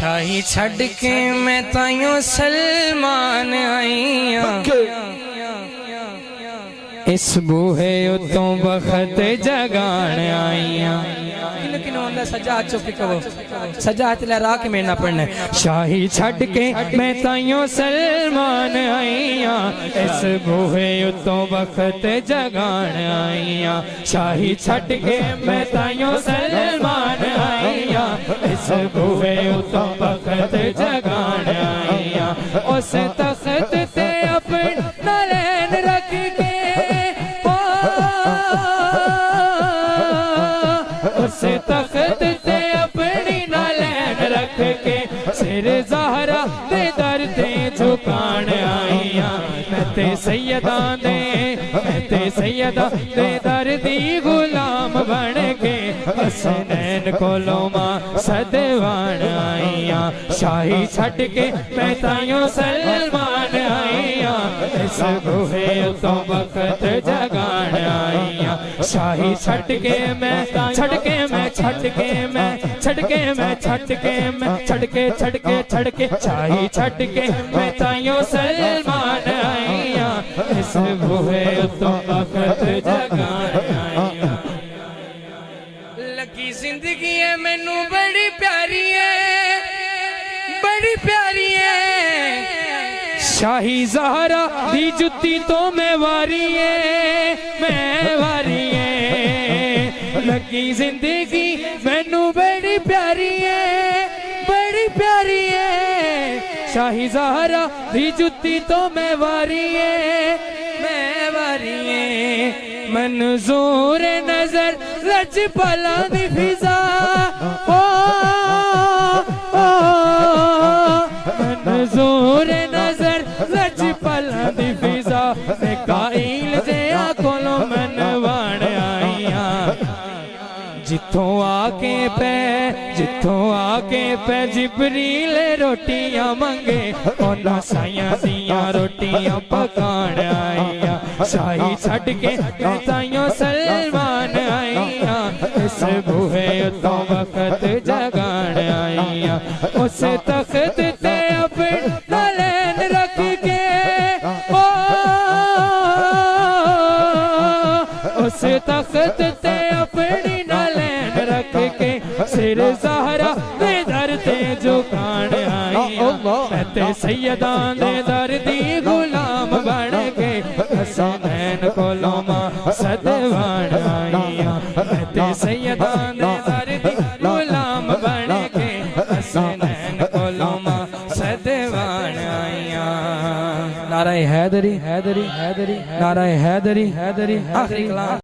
शाही छड़ के मैं ताइयों सलमान आईया इस बूहे उतों बखत जगान आईया सजा चुप कहो सजा तिला राख में ना पढ़ना शाही छड़ के मैं ताइयों सलमान आईया इस बूहे उतों बखत जगान आईया शाही छड़ के मैं ताइयों सलमान आईया इस बूहे उतों बखत जगान आईया उस तख्त ते अपने नैन रख के उस तख्त ते अपनी नैन रख के सिर ज़हरा दे दर ते झुकान आईया मैं ते सैयदा दे दर दी गुलाम बन के हसनैन कोलों मां सदवान आईया शाही छड़ के मैं ताइयों सलमान आईया इस बूहे तो वक्त जगान आईया शाही छड़ के मैं छड़ के शाही छड़ के मैं ताइयों सलमान आईया इस बूहे तो वक्त जगान आईया लगी जिंदगी है मैनू बड़ी प्यारी है शाही ज़हरा दी जुत्ती तो मैं वारी है लगी जिंदगी मैनू बड़ी प्यारी है शाही ज़हरा दी जुत्ती तो मैं वारी है मंजूर नजर रज पला दी फिजा मंजूर नजर रज पला दी फिजा काइल जे आकोलो मनवाण आईया जिथों आके पे जिबरील रोटियां मंगे ओना साइयां दियां रोटियां पकाण आईया शाही छड़ के मैं ताइयों सलमान आईया इस बूहे तो वक्त जगान आईया उस तख्त ते अपने नैन रख के उस तख्त ते अपनी नैन रख के सिर ज़हरा दे दर ते झुकान आईया मैं ते सैयदा दे दर दी गुलाम बन के हसनैन कोलों मां सदवान आईया मैं ते सैयदा दे दर दी गुलाम बन के हसनैन कोलों मां सदवान आईया नारा हैदरी नारा हैदरी आखिरी कलाम।